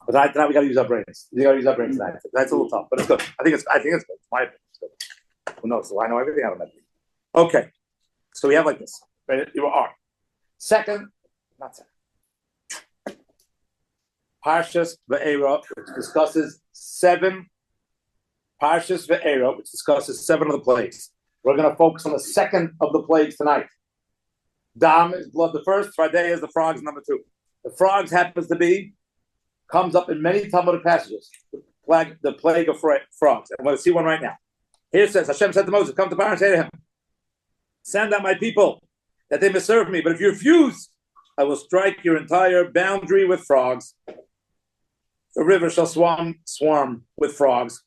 But tonight we got to use our brains. We got to use our brains tonight. That's a little tough, but it's good. I think it's good. It's my opinion. It's good. Who knows? So I know everything. I don't know. Okay, so we have like this. Right? You are second, not second. Parshas Ve'era, which discusses 7. Parshas Ve'era, which discusses 7 of the plagues. We're going to focus on the second of the plagues tonight. Dam is blood. The first. Friday is the frogs. Number 2. The frogs comes up in many Talmudic passages. The plague of frogs. I'm going to see one right now. Here it says, Hashem said to Moses, come to Pharaoh and say to him, send out my people that they may serve me. But if you refuse, I will strike your entire boundary with frogs. The river shall swarm with frogs.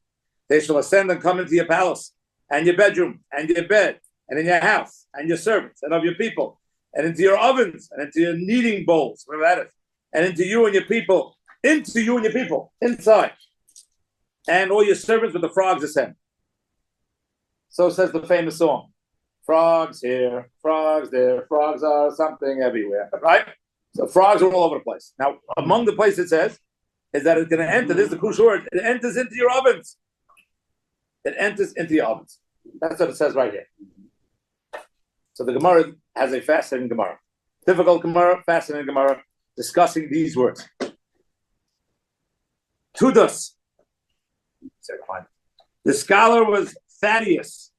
They shall ascend and come into your palace, and your bedroom, and your bed, and in your house, and your servants, and of your people, and into your ovens, and into your kneading bowls, whatever that is, and into you and your people, inside. And all your servants with the frogs ascend. So says the famous song. Frogs here, frogs there, frogs are something everywhere, right? So frogs are all over the place. Now, among the places it says, is that it's going to enter, this is the crucial word, it enters into your ovens. It enters into your ovens. That's what it says right here. So the Gemara has a fascinating Gemara. Difficult Gemara, fascinating Gemara, discussing these words. Tudas. The scholar was Thaddeus,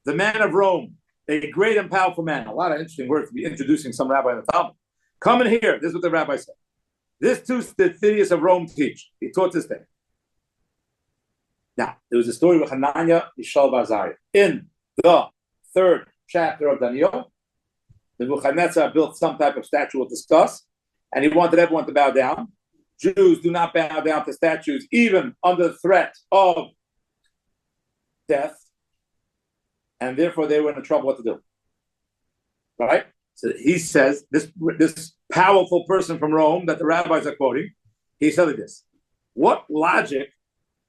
the man of Rome, a great and powerful man. A lot of interesting words to be introducing some rabbi in the Talmud. Come in here. This is what the rabbi said. This too did Thaddeus of Rome teach. He taught this thing. Now, there was a story with Chananya Mishael and Azarya. In the 3rd chapter of Daniel, the Nebuchadnezzar built some type of statue we'll discuss, and he wanted everyone to bow down. Jews do not bow down to statues, even under the threat of death, and therefore they were in trouble what to do. Right? So he says, this powerful person from Rome that the rabbis are quoting, he said like this. What logic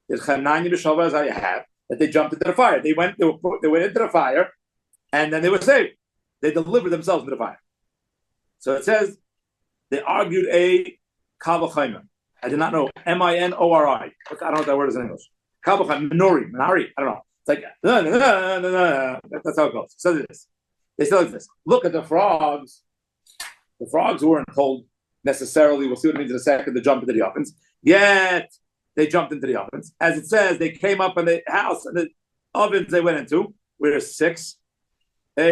does Chananya Mishael and Azarya have that they jumped into the fire? They went into the fire, and then they were saved. They delivered themselves into the fire. So it says, they argued a Kavachayma. I did not know. Minori. I don't know what that word is in English. Kavachayma. Minori. I don't know. It's like, no. That's how it goes. So this. They said like this. Look at the frogs. The frogs weren't told necessarily, we'll see what it means in a second, to jump into the ovens. Yet, they jumped into the ovens. As it says, they came up in the house, and the ovens they went into, where 6. Not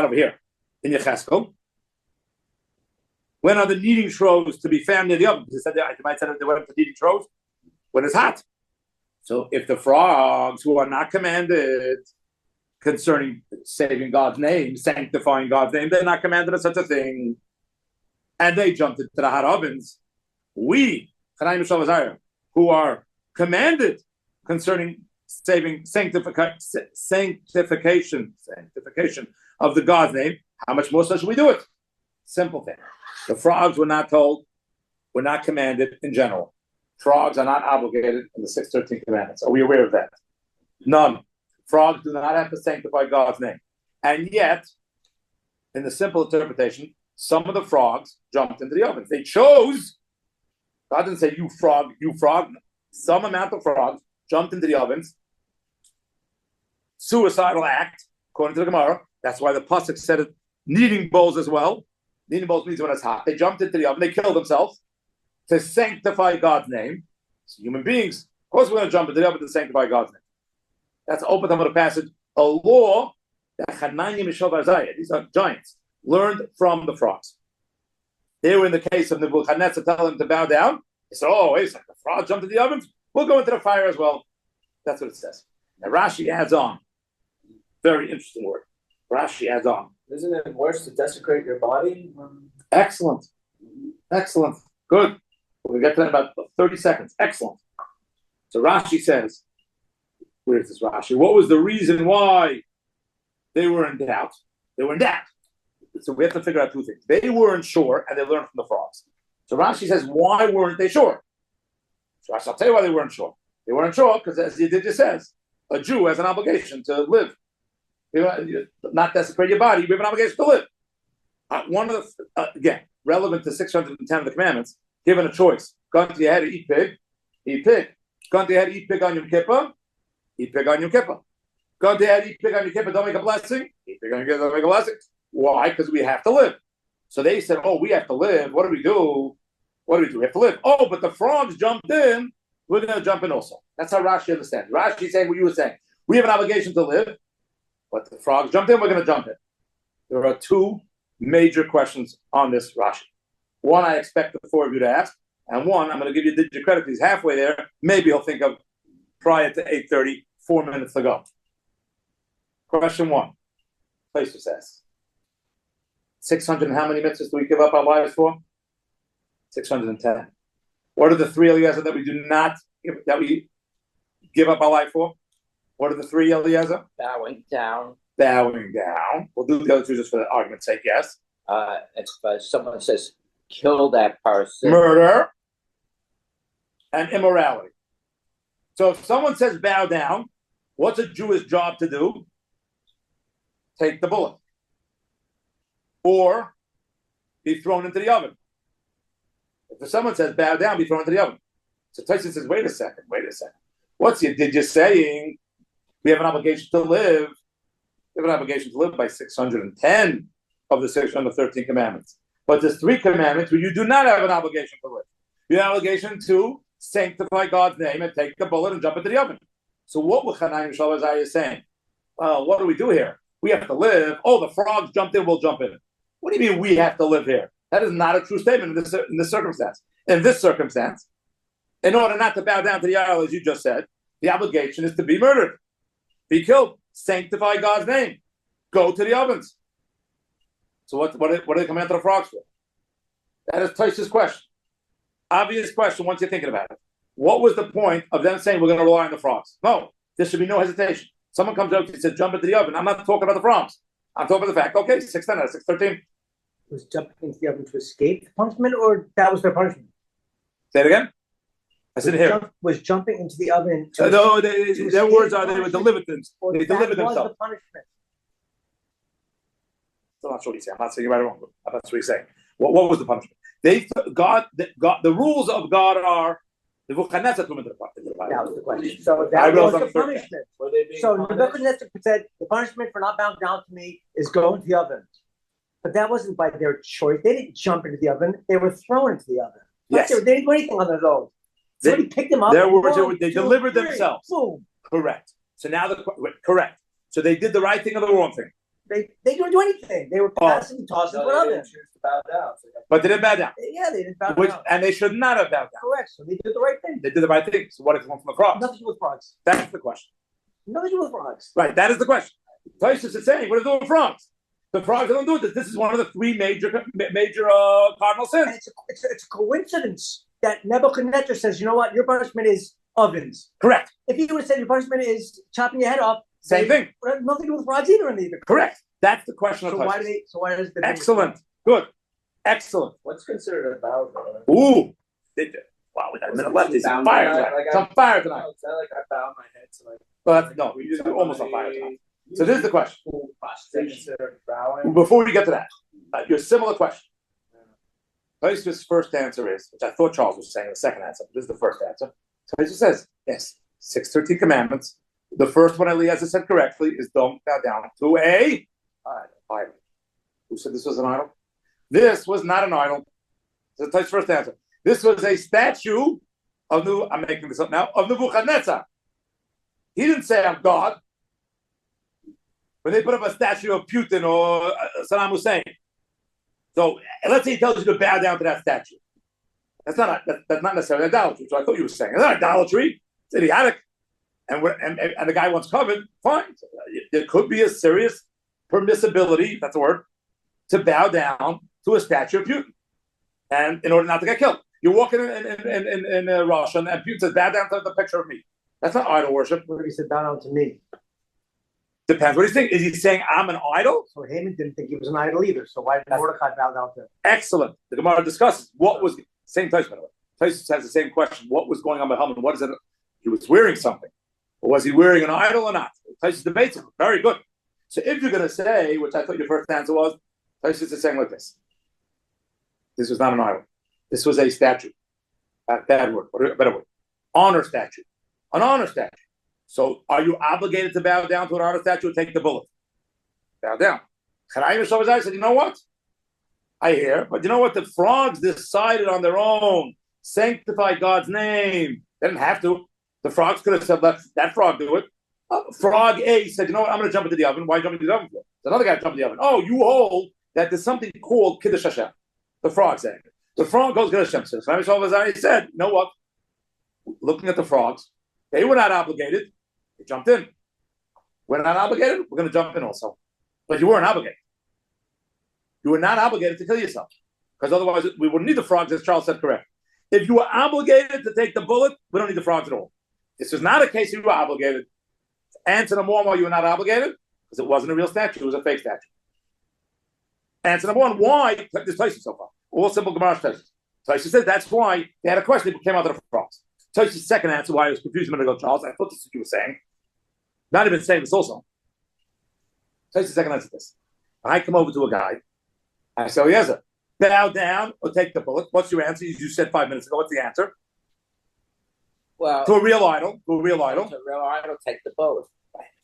over here. In Yecheskel, when are the kneading troughs to be found near the oven? They said they might say that they went to kneading troughs when it's hot. So if the frogs who are not commanded concerning saving God's name, sanctifying God's name, they're not commanded of such a thing, and they jumped into the hot ovens, we, Chananya Mishael and Azarya, who are commanded concerning saving sanctification of the God's name, how much more so should we do it? Simple thing. The frogs were not told, were not commanded in general. Frogs are not obligated in the 613 commandments. Are we aware of that? None. Frogs do not have to sanctify God's name. And yet, in the simple interpretation, some of the frogs jumped into the ovens. They chose, God didn't say, you frog. Some amount of frogs jumped into the ovens. Suicidal act, according to the Gemara. That's why the Pasuk said it, kneading bowls as well. Kneading bowls means when it's hot. They jumped into the oven. They killed themselves to sanctify God's name. So human beings, of course, we're going to jump into the oven to sanctify God's name. That's open to the passage. A law that Chananya Mishael and Azarya, these are giants, learned from the frogs. They were in the case of Nebuchadnezzar telling them to bow down. They said, oh, wait a second, the frogs jumped into the ovens. We'll go into the fire as well. That's what it says. Now Rashi adds on. Very interesting word. Rashi adds on. Isn't it worse to desecrate your body? Excellent. Good. We'll get to that in about 30 seconds. Excellent. So Rashi says, where's this Rashi? What was the reason why they were in doubt? They were in doubt. So we have to figure out 2 things. They weren't sure, and they learned from the frogs. So Rashi says, why weren't they sure? So I'll tell you why they weren't sure. They weren't sure because, as Yedidya says, a Jew has an obligation to live. You not desecrate your body, you have an obligation to live. One of the again relevant to 610 of the commandments. Given a choice, gone to your head to eat pig, eat pig. Gone to your head to eat pig on Yom Kippur, eat pig on Yom Kippur. Gone to your head to eat pig on Yom Kippur, don't make a blessing. Eat pig on Yom Kippur, don't make a blessing. Why? Because we have to live. So they said, "Oh, we have to live. What do we do? What do we do? We have to live. Oh, but the frogs jumped in. We're going to jump in also." That's how Rashi understands. Rashi saying what you were saying. We have an obligation to live, but the frogs jumped in. We're going to jump in. There are two major questions on this Rashi. One, I expect the four of you to ask, and one, I'm going to give you digit credit. He's halfway there. Maybe he'll think of prior to 8:30, 4 minutes to go. Question one. Place says 600 and how many mitzvahs do we give up our lives for? 610. What are the three Eliezer that we do not that we give up our life for? What are the three Eliezer? Bowing down. Bowing down. We'll do the other two just for the argument's sake, yes. If someone says kill that person. Murder and immorality. So if someone says bow down, what's a Jewish job to do? Take the bullet. Or be thrown into the oven. If someone says bow down, be thrown into the oven. So Tyson says, wait a second. Did you saying we have an obligation to live? We have an obligation to live by 610 of the 613 commandments. But there's three commandments where you do not have an obligation to live. You have an obligation to sanctify God's name and take the bullet and jump into the oven. So what will Chananya Mishael and Azarya saying? What do we do here? We have to live. Oh, the frogs jumped in, we'll jump in. What do you mean we have to live here? That is not a true statement in this circumstance. In this circumstance, in order not to bow down to the idol, as you just said, the obligation is to be murdered, be killed, sanctify God's name, go to the ovens. So what are they coming after the frogs for? That is Taisha's question. Obvious question once you're thinking about it. What was the point of them saying we're going to rely on the frogs? No, there should be no hesitation. Someone comes up and says, jump into the oven. I'm not talking about the frogs. I'm talking about the fact, okay, 610 out of 613. Was jumping into the oven to escape the punishment, or that was their punishment? Say it again? I said here. Was jumping into the oven to No, their words are they were delivered themselves. They delivered themselves. That was the punishment. I'm not sure what he's saying. I'm not saying you're right or wrong. That's what he's saying. What was the punishment? The rules of God are the Nebuchadnezzar threw him into the fire. That was the question. So that was the punishment. So Nebuchadnezzar said the punishment for not bowing down to me is go into the oven. But that wasn't by their choice. They didn't jump into the oven. They were thrown into the oven. Yes. They didn't do anything on their own. Somebody picked them up. Their words, they delivered themselves. Boom. Correct. So now correct. So they did the right thing or the wrong thing. They didn't do anything. They were passing and tossing for oven. But they didn't bow down. Yeah, they didn't bow down. And they should not have bowed down. Correct. So they did the right thing. They did the right thing. So what if it went from the frogs? Nothing to do with frogs. That's the question. Nothing to do with frogs. Right. That is the question. Tysus is saying, what are they doing with frogs? The frogs don't do this. This is one of the three major cardinal sins. And it's a coincidence that Nebuchadnezzar says, you know what, your punishment is ovens. Correct. If he would have said your punishment is chopping your head off, same thing. Nothing to do with frogs either in either. Correct. That's the question of So why does the excellent. Good. Excellent. What's considered a bow? Ooh. Wow, we got a minute left. He's on fire tonight. It's on fire tonight. It's not like I bow my head to like. But no, you're almost on fire tonight. So this is the question. Bowing. Before we get to that, your similar question. Tosfos' first answer is, which I thought Charles was saying the second answer, but this is the first answer. Tosfos says, yes, 613 commandments. The first one, Eliezer said correctly, is don't bow down to a idol. Who said this was an idol? This was not an idol. This is Tosfos' first answer. This was a statue of I'm making this up now, of Nebuchadnezzar. He didn't say I'm God. When they put up a statue of Putin or Saddam Hussein. So let's say he tells you to bow down to that statue. That's not necessarily idolatry. So I thought you were saying it's not idolatry. It's idiotic. And the guy wants covered. Fine. There could be a serious permissibility. That's a word. To bow down to a statue of Putin, and in order not to get killed, you're walking in Russia, and Putin says, "Bow down to the picture of me." That's not idol worship. What if he said bow down to me? Depends. What do you think? Is he saying I'm an idol? So Haman didn't think he was an idol either. So why did Mordecai bow down to him? Excellent. The Gemara discusses what was same Tosfos, by the way. Tosfos has the same question. What was going on with Haman? What is it? He was wearing something. Or was he wearing an idol or not? Tosfos debates it. Very good. So if you're going to say, which I thought your first answer was, Tosis is saying like this. This was not an idol. This was a statue. Bad word, or a better word. Honor statue. An honor statue. So are you obligated to bow down to an honor statue or take the bullet? Bow down. Chananya Mishael and Azarya said, you know what? I hear, but you know what? The frogs decided on their own, sanctify God's name. They didn't have to. The frogs could have said, let that frog do it. Frog A said, you know what? I'm going to jump into the oven. Why jump into the oven for? There's another guy jumped in the oven. Oh, you hold that there's something called Kiddush Hashem. The frog saying it. The frog goes Kiddush Hashem. So Chananya Mishael and Azarya said, you know what? Looking at the frogs, they were not obligated. They jumped in. We're not obligated. We're going to jump in also. But you weren't obligated. You were not obligated to kill yourself. Because otherwise, we wouldn't need the frogs, as Charles said correct. If you were obligated to take the bullet, we don't need the frogs at all. This is not a case you were obligated. Answer number one, why you were not obligated? Because it wasn't a real statue. It was a fake statue. Answer number one, why? This place is so far. All simple Gemara places. Toshi said that's why they had a question. It came out of the frogs. Toshi's second answer, why I was confused a minute ago, Charles, I thought this is what you were saying. Not even saying this also. Toshi's second answer this. I come over to a guy, and I say, Eliezer, bow down or take the bullet. What's your answer? You said 5 minutes ago. What's the answer? Well, to a real idol. To a real idol. To a real idol, take the bullet.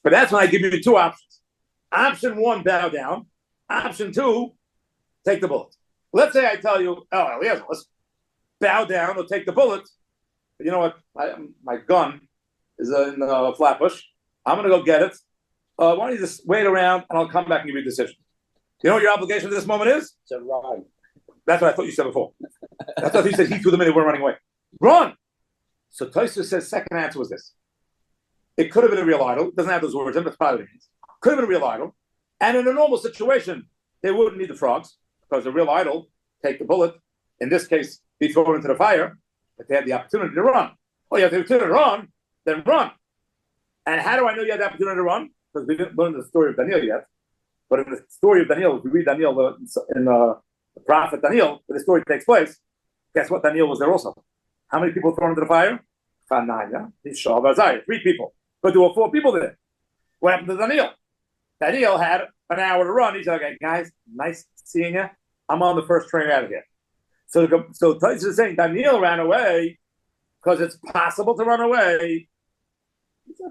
But that's when I give you two options. Option one, bow down. Option two, take the bullet. Let's say I tell you, oh, Eliezer, let's bow down or take the bullet. But you know what? My gun is in Flatbush. I'm going to go get it. Why don't you just wait around and I'll come back and give you a decision. You know what your obligation at this moment is? To run. That's what I thought you said before. That's what you said. He threw them in. They weren't running away. Run. So Tosfos says second answer was this. It could have been a real idol. It doesn't have those words in it, but it's probably means. Could have been a real idol. And in a normal situation, they wouldn't need the frogs because a real idol take the bullet. In this case, be thrown into the fire. But they had the opportunity to run. Oh, you have the opportunity to run, then run. And how do I know you had the opportunity to run? Because we didn't learn the story of Daniel yet. But in the story of Daniel, if you read Daniel in the prophet Daniel, where the story takes place, guess what? Daniel was there also. How many people thrown into the fire? Chananya, Mishael and Azarya, 3 people. But there were 4 people there. What happened to Daniel? Daniel had an hour to run. He said, okay, guys, nice seeing you. I'm on the first train out of here. So Tosfos is saying Daniel ran away because it's possible to run away.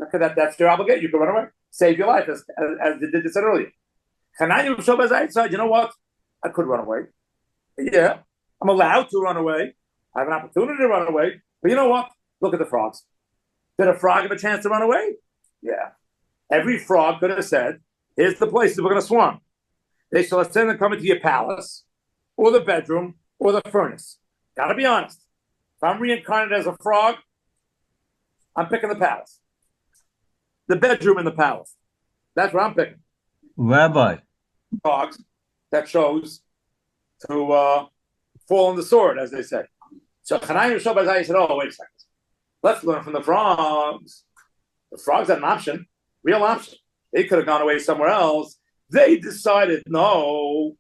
Okay, that's your obligation. You can run away. Save your life, as they did said earlier. Chananya Mishael and Azarya said, you know what? I could run away. Yeah, I'm allowed to run away. I have an opportunity to run away. But you know what? Look at the frogs. Did a frog have a chance to run away? Yeah. Every frog could have said, here's the places we're going to swarm. They shall ascend and come into your palace, or the bedroom, or the furnace. Got to be honest. If I'm reincarnated as a frog, I'm picking the palace. The bedroom in the palace. That's what I'm picking. Rabbi. Frogs that chose to fall on the sword, as they say. So Chananya Mishael and Azarya said, oh, wait a second. Let's learn from the frogs. The frogs had an option, real option. They could have gone away somewhere else. They decided, no.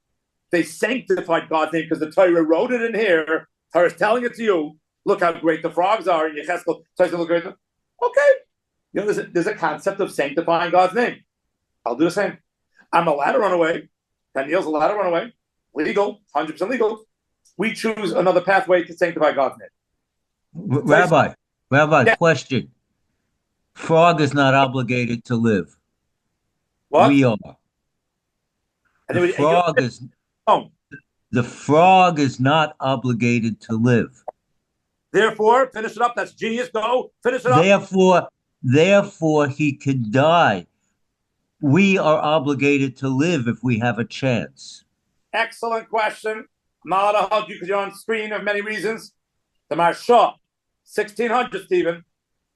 They sanctified God's name because the Torah wrote it in here. Torah is telling it to you. Look how great the frogs are. And Yecheskel says, look great. Okay. You know, there's a concept of sanctifying God's name. I'll do the same. I'm allowed to run away. Daniel's allowed to run away. Legal, 100% legal. We choose another pathway to sanctify God's name. Rabbi, Yeah. Question. Frog is not obligated to live. What? We are. The frog is not obligated to live. Therefore, finish it up. That's genius. Go. Finish it up. Therefore, he can die. We are obligated to live if we have a chance. Excellent question. I'm not allowed to hug you because you're on screen for many reasons. The Marsha, 1600, Stephen,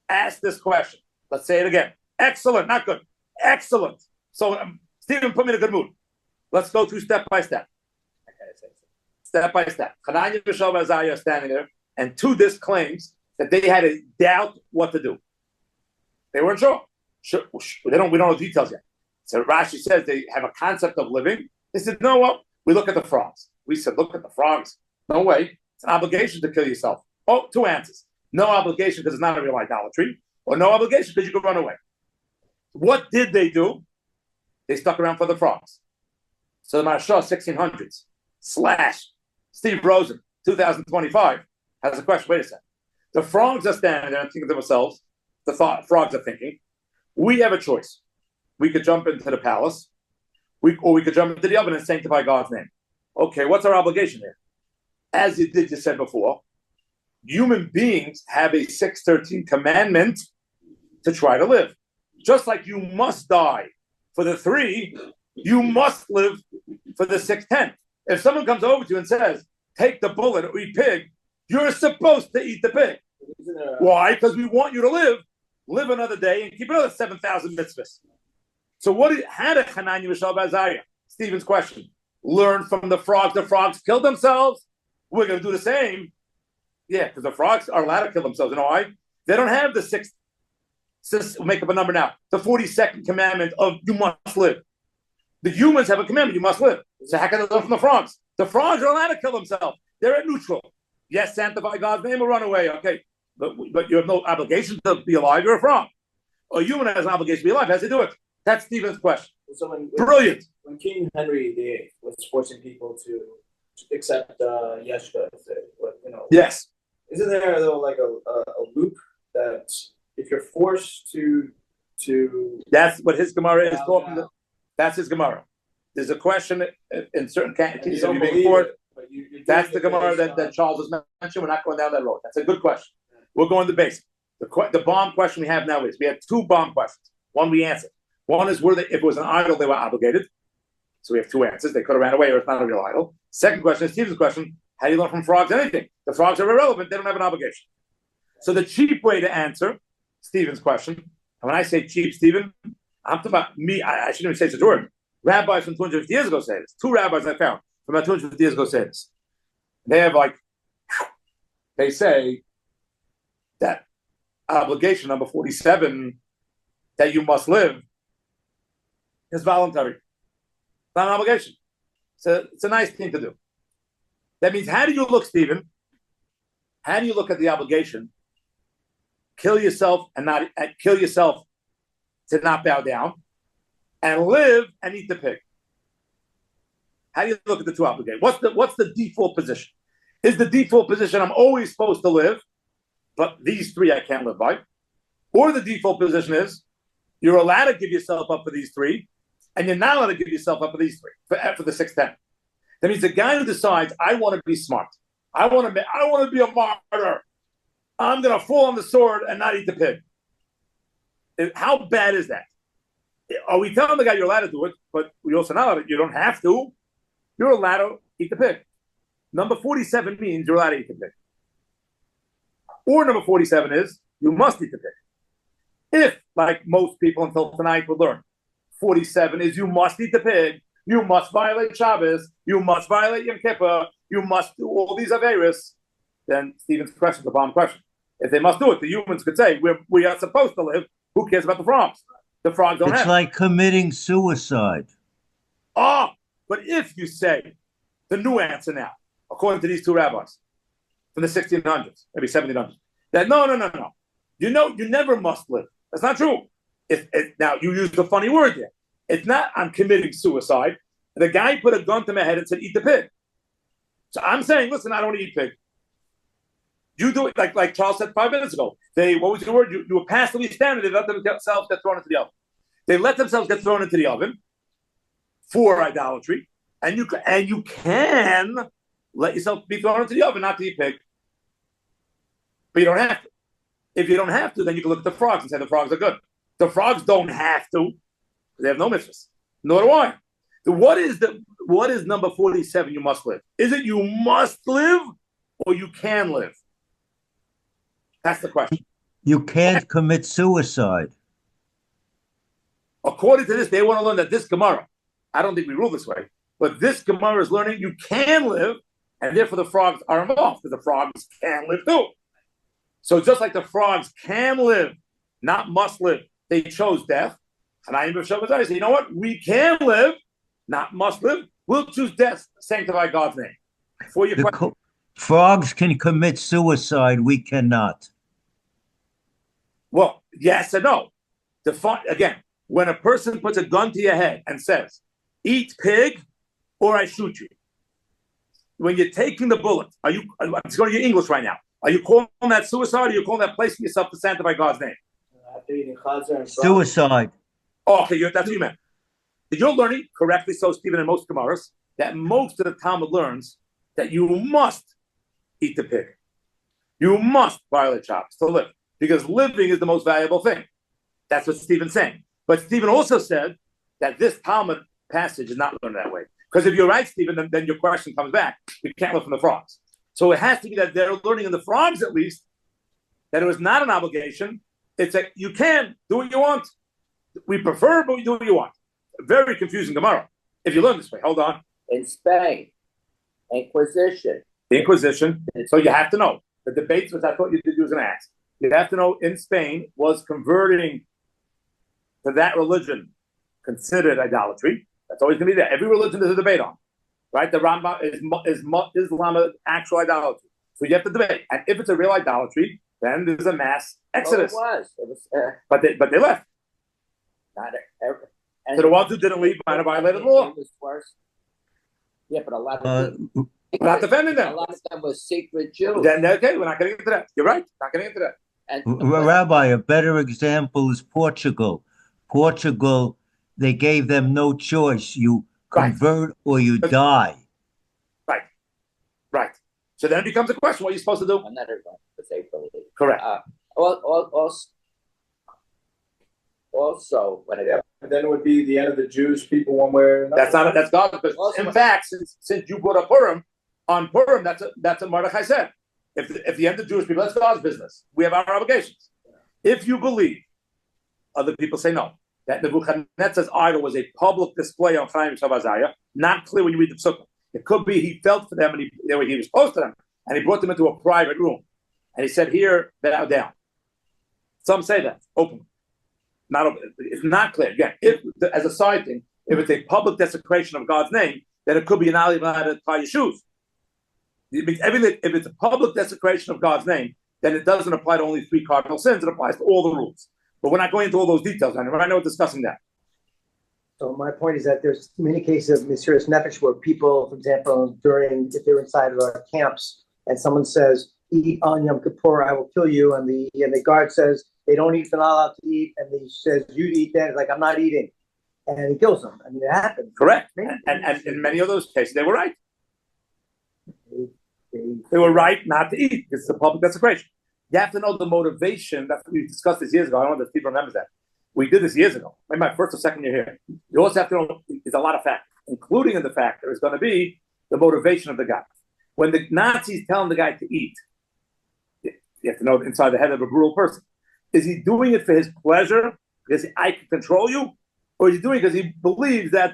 asked this question. Let's say it again. Excellent, not good. Excellent. So, Stephen, put me in a good mood. Let's go through step by step. Step by step. Chananya Mishael and Azarya are standing there, and to this claims that they had a doubt what to do. They weren't sure. We don't know details yet. So Rashi says they have a concept of living. They said, no, well, we look at the frogs. We said, look at the frogs. No way. It's an obligation to kill yourself. Oh, 2 answers. No obligation because it's not a real idolatry, or no obligation because you could run away. What did they do? They stuck around for the frogs. So the Maharsha 1600s / Steve Rosen 2025 has a question. Wait a second. The frogs are standing there and thinking to themselves, frogs are thinking, we have a choice. We could jump into the palace, or we could jump into the oven and sanctify God's name. Okay, what's our obligation here? As you said before, human beings have a 613 commandment to try to live. Just like you must die for the 3, you must live for the 610. If someone comes over to you and says, take the bullet or eat pig, you're supposed to eat the pig. Why? Because we want you to live another day and keep another 7,000 mitzvahs. So how did Chananya Mishael and Azarya, Stephen's question, learn from the frogs? The frogs killed themselves. We're going to do the same. Yeah, because the frogs are allowed to kill themselves. You know why? They don't have the 6th, make up a number now, the 42nd commandment of you must live. The humans have a commandment, you must live. So how can they learn from the frogs? The frogs are allowed to kill themselves. They're at neutral. Yes, sanctify God's name or run away. Okay, but you have no obligation to be alive. You're a frog. A human has an obligation to be alive. How does he do it? That's Stephen's question. So Brilliant. When King Henry VIII was forcing people to accept Yeshua, Yes. Isn't there though like a loop that if you're forced to That's what his Gemara is talking about. That's his Gemara. There's a question in certain categories of being forced. That's the Gemara that Charles has mentioned. We're not going down that road. That's a good question. We're going to the basic. The bomb question we have now is we have 2 bomb questions. One we answered. One is if it was an idol, they were obligated. So we have 2 answers. They could have ran away or it's not a real idol. Second question is Stephen's question. How do you learn from frogs anything? The frogs are irrelevant. They don't have an obligation. So the cheap way to answer Stephen's question, and when I say cheap, Stephen, I'm talking about me. I shouldn't even say such a word. Rabbis from 250 years ago say this. 2 rabbis I found from about 250 years ago say this. They have they say that obligation number 47 that you must live is voluntary. It's not an obligation. It's a nice thing to do. That means, how do you look, Stephen? How do you look at the obligation? Kill yourself to not bow down, and live and eat the pig. How do you look at the 2 obligations? What's the default position? Is the default position I'm always supposed to live, but these 3 I can't live by? Or the default position is you're allowed to give yourself up for these 3, and you're not allowed to give yourself up for these 3 for the 610. That means the guy who decides I want to be smart, I want to be a martyr, I'm going to fall on the sword and not eat the pig. How bad is that? Are we telling the guy you're allowed to do it, but we also not allowed to? You don't have to. You're allowed to eat the pig. Number 47 means you're allowed to eat the pig. Or number 47 is you must eat the pig. If, like most people until tonight would learn, 47 is you must eat the pig, you must violate Shabbos, you must violate Yom Kippur, you must do all these Averis, then Stephen's question is a bomb question. If they must do it, the humans could say, we are supposed to live. Who cares about the frogs? The frogs don't have. It's like committing suicide. But if you say, the new answer now, according to these 2 rabbis from the 1600s, maybe 1700s, that no. You never must live. That's not true. Now, you used a funny word there. It's not I'm committing suicide. The guy put a gun to my head and said, eat the pig. So I'm saying, listen, I don't want to eat pig. You do it like Charles said 5 minutes ago. What was the word? You were passively standing. They let themselves get thrown into the oven. They let themselves get thrown into the oven for idolatry, and you can let yourself be thrown into the oven, not to eat pig. But you don't have to. If you don't have to, then you can look at the frogs and say the frogs are good. The frogs don't have to. They have no mitzvahs. Nor do I. So what is number 47 you must live? Is it you must live or you can live? That's the question. You can't commit suicide. According to this, they want to learn that this Gemara, I don't think we rule this way, but this Gemara is learning you can live, and therefore the frogs are involved, because the frogs can live too. So just like the frogs can live, not must live, they chose death. Chananya Mishael and Azarya say, you know what? We can live, not must live. We'll choose death, sanctify God's name. For your question. Frogs can commit suicide. We cannot. Well, yes and no. Again, when a person puts a gun to your head and says, eat pig, or I shoot you. When you're taking the bullet, I'm just going to your English right now. Are you calling that suicide, or are you calling that placing yourself to sanctify God's name? After eating chazar and Suicide. Oh, okay, that's what you meant. You're learning, correctly so, Stephen, in most Gemaras, that most of the Talmud learns that you must eat the pig. You must violate Shabbos to live, because living is the most valuable thing. That's what Stephen's saying. But Stephen also said that this Talmud passage is not learned that way. Because if you're right, Stephen, then your question comes back. You can't live from the frogs. So it has to be that they're learning in the frogs, at least, that it was not an obligation. It's like you can do what you want. We prefer, but we do what you want. Very confusing Gemara. If you learn this way, hold on. In Spain, Inquisition. The Inquisition. So you have to know. The debates, which I thought you was going to ask. You have to know in Spain was converting to that religion considered idolatry. That's always going to be there. Every religion there's a debate on. Right? The Rambam is Islam actual idolatry. So you have to debate. And if it's a real idolatry, then there's a mass exodus. Well, it was. But they left. Not ever. So the ones who didn't leave might have violated the law. It was worse. Yeah, but a lot of We're not defending them. A lot of them were secret Jews. Then okay, we're not getting into that. You're right. Not getting into that. And Rabbi, a better example is Portugal. Portugal, they gave them no choice. You convert or you die. Right. So then it becomes a question: what are you supposed to do? not everyone was able to. Correct. Also, when it And then it would be the end of the Jewish people one way or another. That's God's business. In fact, since you brought up Purim, on Purim, that's what Mordechai said. If the end of Jewish people, that's God's business. We have our obligations. If you believe, other people say no. That Nebuchadnezzar's idol was a public display on Chananya Mishael and Azarya. Not clear when you read the Psukim. It could be he felt for them and he was close to them, and he brought them into a private room, and he said, "Here, bow down." Some say that openly. It's not clear. Again, as a side thing, if it's a public desecration of God's name, then it could be an alley to tie your shoes. It means if it's a public desecration of God's name, then it doesn't apply to only 3 cardinal sins. It applies to all the rules. But we're not going into all those details. I know we're discussing that. So my point is that there's many cases of Mesiras Nefesh where people, for example, if they're inside of our camps and someone says, "Eat on Yom Kippur, I will kill you," and the guard says they don't eat, they're not allowed to eat, and he says, "You eat that." It's like, "I'm not eating," and he kills them. I mean, it happens. Correct. And in many of those cases, they were right. They were right not to eat. It's a public desecration. You have to know the motivation. That's what we discussed this years ago. I don't know if Steve remembers that. We did this years ago. Maybe my first or second year here. You also have to know there's a lot of factors, including in the fact there is going to be the motivation of the guy. When the Nazis telling the guy to eat, you have to know inside the head of a brutal person. Is he doing it for his pleasure? Because I can control you? Or is he doing it because he believes that,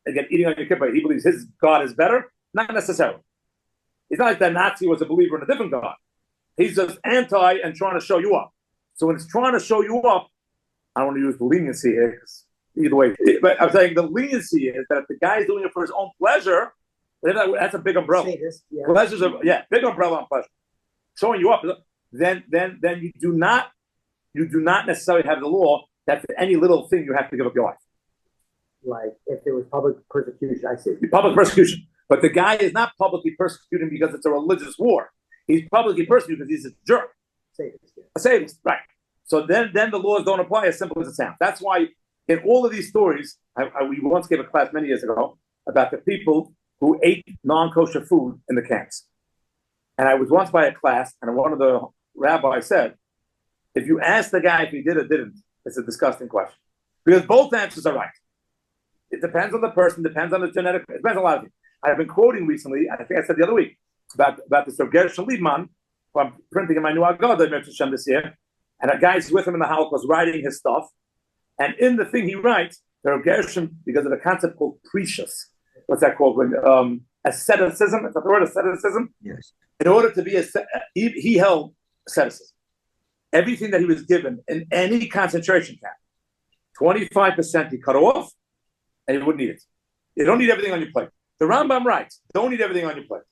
again, eating on your kippah, he believes his God is better? Not necessarily. It's not like the Nazi was a believer in a different God. He's just anti and trying to show you up. So when it's trying to show you up, I don't want to use the leniency here, because either way. But I'm saying the leniency is that if the guy is doing it for his own pleasure, that's a big umbrella. Pleasure's big umbrella on pleasure. Showing you up, then you do not necessarily have the law that for any little thing you have to give up your life. Like if there was public persecution, I see. Public persecution. But the guy is not publicly persecuting because it's a religious war. He's publicly persecuted because he's a jerk. A sadist, right. So then the laws don't apply as simple as it sounds. That's why in all of these stories, we once gave a class many years ago about the people who ate non-kosher food in the camps. And I was once by a class, and one of the rabbis said, if you ask the guy if he did or didn't, it's a disgusting question. Because both answers are right. It depends on the person, depends on the genetic, it depends on a lot of things. I've been quoting recently, I think I said the other week, about this Gershon Liebman, who I'm printing in my new Agadah this year, and a guy's with him in the Holocaust writing his stuff, and in the thing he writes, there are Gershon, because of a concept called precious. What's that called? Asceticism? Is that the word, asceticism? Yes. In order to be he held asceticism. Everything that he was given in any concentration camp, 25% he cut off, and he wouldn't eat it. You don't need everything on your plate. The Rambam writes, don't eat everything on your plate.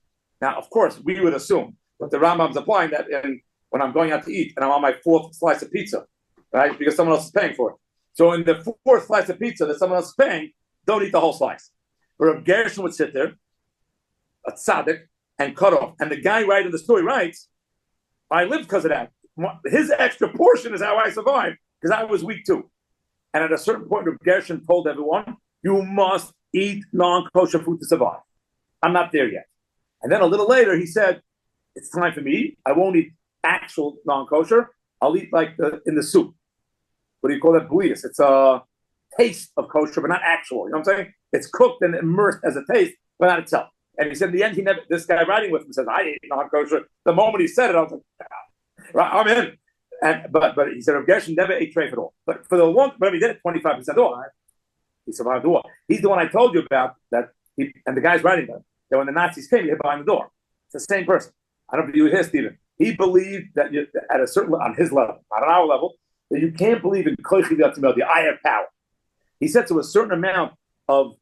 Now, of course, we would assume, but the Rambam's applying that when I'm going out to eat and I'm on my 4th slice of pizza, right? Because someone else is paying for it. So in the 4th slice of pizza that someone else is paying, don't eat the whole slice. where Gershon would sit there, a tzaddik, and cut off. And the guy writing the story writes, I lived because of that. His extra portion is how I survived, because I was weak too. And at a certain point, Reb Gershon told everyone, you must eat non-kosher food to survive. I'm not there yet. And then a little later, he said, it's time for me. I won't eat actual non-kosher. I'll eat like in the soup. What do you call that? Bouillis. It's a taste of kosher, but not actual. You know what I'm saying? It's cooked and immersed as a taste, but not itself. And he said in the end, this guy writing with him says, I ate non-kosher. The moment he said it, I was like, I'm in. But he said, Reb Gershon never ate treif at all. But for the one, but he did it 25% off. He survived the war. He's the one I told you about that. And the guy's writing that when the Nazis came, he hid behind the door. It's the same person. I don't know if you were here, Stephen. He believed that at a certain, on his level, not on our level, that you can't believe in the I have power. He said to a certain amount of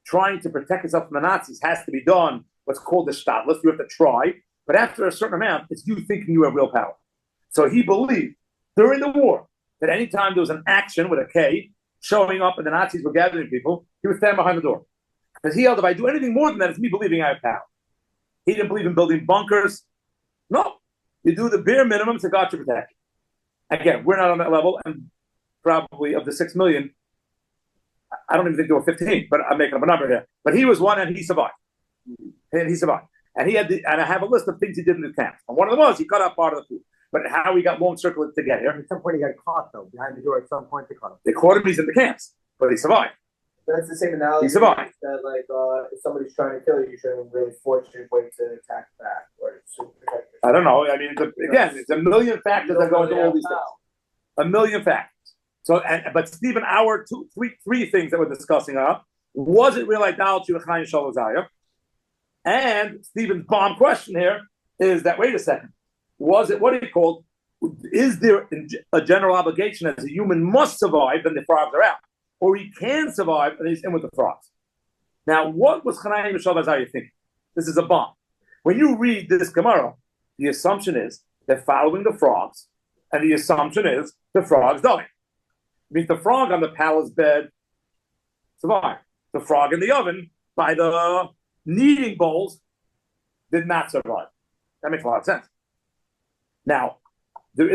trying to protect yourself from the Nazis has to be done, what's called the shtatlas. You have to try. But after a certain amount, it's you thinking you have real power. So he believed during the war that anytime there was an action with a K showing up and the Nazis were gathering people, he would stand behind the door. Because he held, if I do anything more than that, it's me believing I have power. He didn't believe in building bunkers. No. You do the bare minimum to God to protect you. Again, we're not on that level, and probably of the 6 million, I don't even think there were 15, but I'm making up a number here. But he was one, and he survived. And he survived. And he had and I have a list of things he did in the camp. And one of them was he cut out part of the food. But how he got long circled to get here. At some point he got caught though, behind the door at some point they caught him. They caught him, he's in the camps, but he survived. That's the same analogy. He survived. That like if somebody's trying to kill you, you shouldn't really force your way to attack back or to protect yourself. I don't know. I mean, again, it's a million factors that go into all these things. A million factors. So, but Stephen, our three things that we're discussing are: was it real idolatry with Chananya Mishael and Azarya? And Stephen's bomb question here is that: wait a second, was it what he called? Is there a general obligation as a human must survive, then the frogs are out, or he can survive and he's in with the frogs? Now, what was Chananya Mishael and Azarya thinking? This is a bomb. When you read this Gemara, the assumption is they're following the frogs, and the assumption is the frogs die. It means the frog on the palace bed survived. The frog in the oven by the kneading bowls did not survive. That makes a lot of sense. Now, there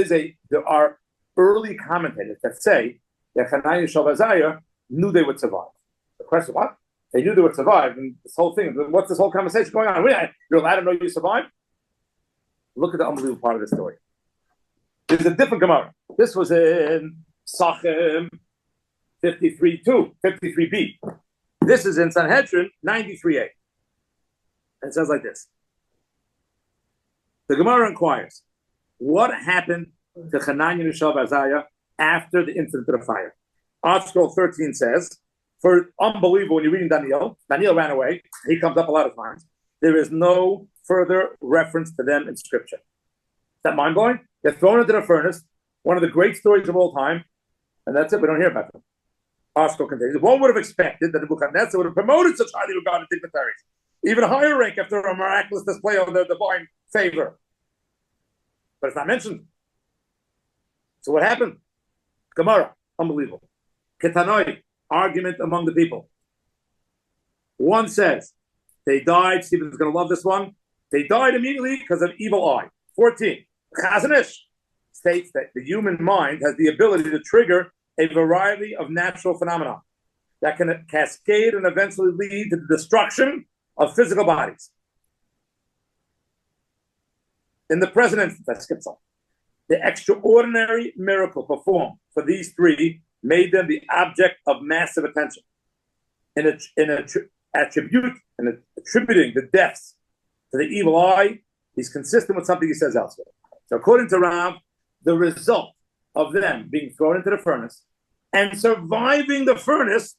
are early commentators that say that Chananya Mishael and Azarya knew they would survive. The question, what? They knew they would survive, and this whole thing, what's this whole conversation going on? You're allowed to know you survived? Look at the unbelievable part of the story. There's a different Gemara. This was in Sachem 53b. This is in Sanhedrin 93a. And it says like this. The Gemara inquires, what happened to Chananya Mishael and Azarya after the incident of the fire? Art Scroll 13 says, for unbelievable, when you're reading Daniel ran away. He comes up a lot of times. There is no further reference to them in Scripture. Is that mind-blowing? They're thrown into the furnace, one of the great stories of all time, and that's it. We don't hear about them. Art Scroll continues. One would have expected that Nebuchadnezzar would have promoted such highly regarded dignitaries, even higher rank after a miraculous display of their divine favor. But it's not mentioned. So what happened? Gemara, unbelievable. Ketanoi, argument among the people. One says, they died, Stephen's going to love this one, they died immediately because of evil eye. 14, Chazon Ish states that the human mind has the ability to trigger a variety of natural phenomena that can cascade and eventually lead to the destruction of physical bodies. In the present instance, I skipped some. The extraordinary miracle performed for these three made them the object of massive attention. Attributing the deaths to the evil eye is consistent with something he says elsewhere. So according to Rav, the result of them being thrown into the furnace and surviving the furnace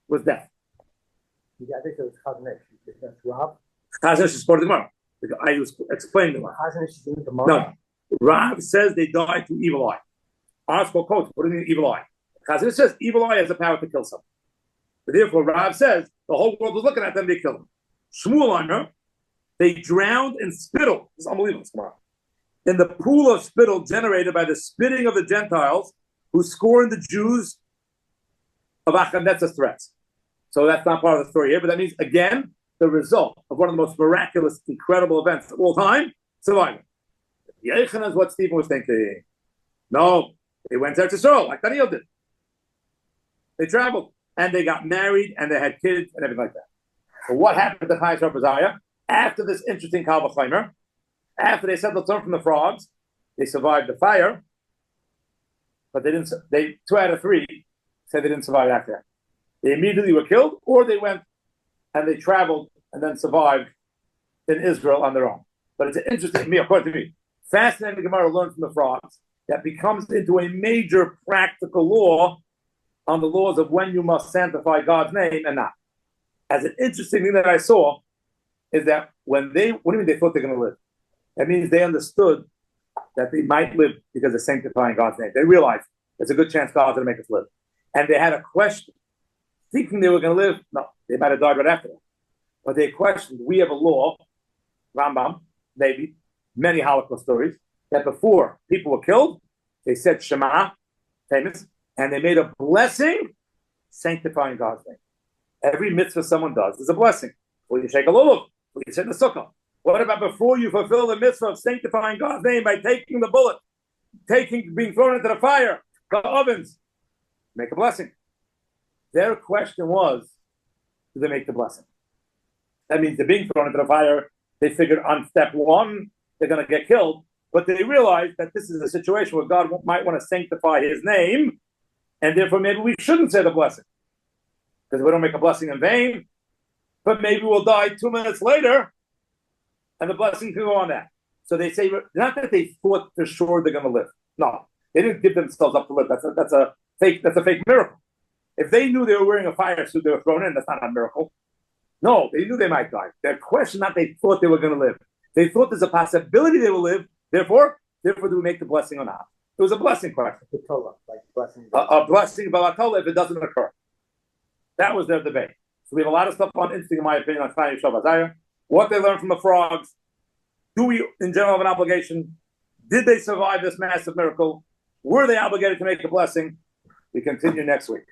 was death. Yeah, I think it was Chazon Ish. That's Rav. Chazon Ish is part of the Gemara. I was explaining the Rav. Chazon Ish is in the Gemara. No, Rav says they died through evil eye. Article quotes, what do you mean evil eye? Chazon Ish says evil eye has the power to kill someone. But therefore, Rav says the whole world was looking at them, they killed them. Shmuel Eimer, they drowned in spittle. It's unbelievable. In the pool of spittle generated by the spitting of the Gentiles who scorned the Jews of Achadnetzar's threats. So that's not part of the story here, but that means, again, the result of one of the most miraculous, incredible events of all time, survival. Yechon is what Stephen was thinking. No, they went to Israel, like Daniel did. They traveled, and they got married, and they had kids, and everything like that. So what happened to Chananya Mishael and Azarya? After this interesting Kal V'chomer, after they said the turn from the frogs, they survived the fire, but they didn't. They 2 out of 3 said they didn't survive after that. They immediately were killed, or they went and they traveled and then survived in Israel on their own. But it's interesting, according to me, fascinating Gemara learned from the frogs that becomes into a major practical law on the laws of when you must sanctify God's name and not. As an interesting thing that I saw is that when they, what do you mean they thought they're going to live? That means they understood that they might live because of sanctifying God's name. They realized there's a good chance God's going to make us live. And they had a question, thinking they were going to live. No, they might have died right after that. But they questioned, we have a law, Rambam, maybe, many Holocaust stories, that before people were killed, they said Shema, famous, and they made a blessing sanctifying God's name. Every mitzvah someone does is a blessing. Will you shake a lulav? Will you sit in the sukkah? What about before you fulfill the mitzvah of sanctifying God's name by taking the bullet, being thrown into the fire, the ovens? Make a blessing. Their question was, do they make the blessing? That means they're being thrown into the fire. They figured on step 1, they're going to get killed. But they realized that this is a situation where God might want to sanctify his name, and therefore maybe we shouldn't say the blessing. Because we don't make a blessing in vain, but maybe we'll die 2 minutes later, and the blessing can go on that. So they say, not that they thought for sure they're going to live. No, they didn't give themselves up to live. That's a fake miracle. If they knew they were wearing a fire suit, they were thrown in. That's not a miracle. No, they knew they might die. Their question, not they thought they were going to live. They thought there's a possibility they will live. Therefore, do we make the blessing or not? It was a blessing question. A blessing, Balatollah, if it doesn't occur. That was their debate. So we have a lot of stuff on Instinct, in my opinion, on Chananya Mishael and Azarya. What they learned from the frogs. Do we, in general, have an obligation? Did they survive this massive miracle? Were they obligated to make a blessing? We continue next week.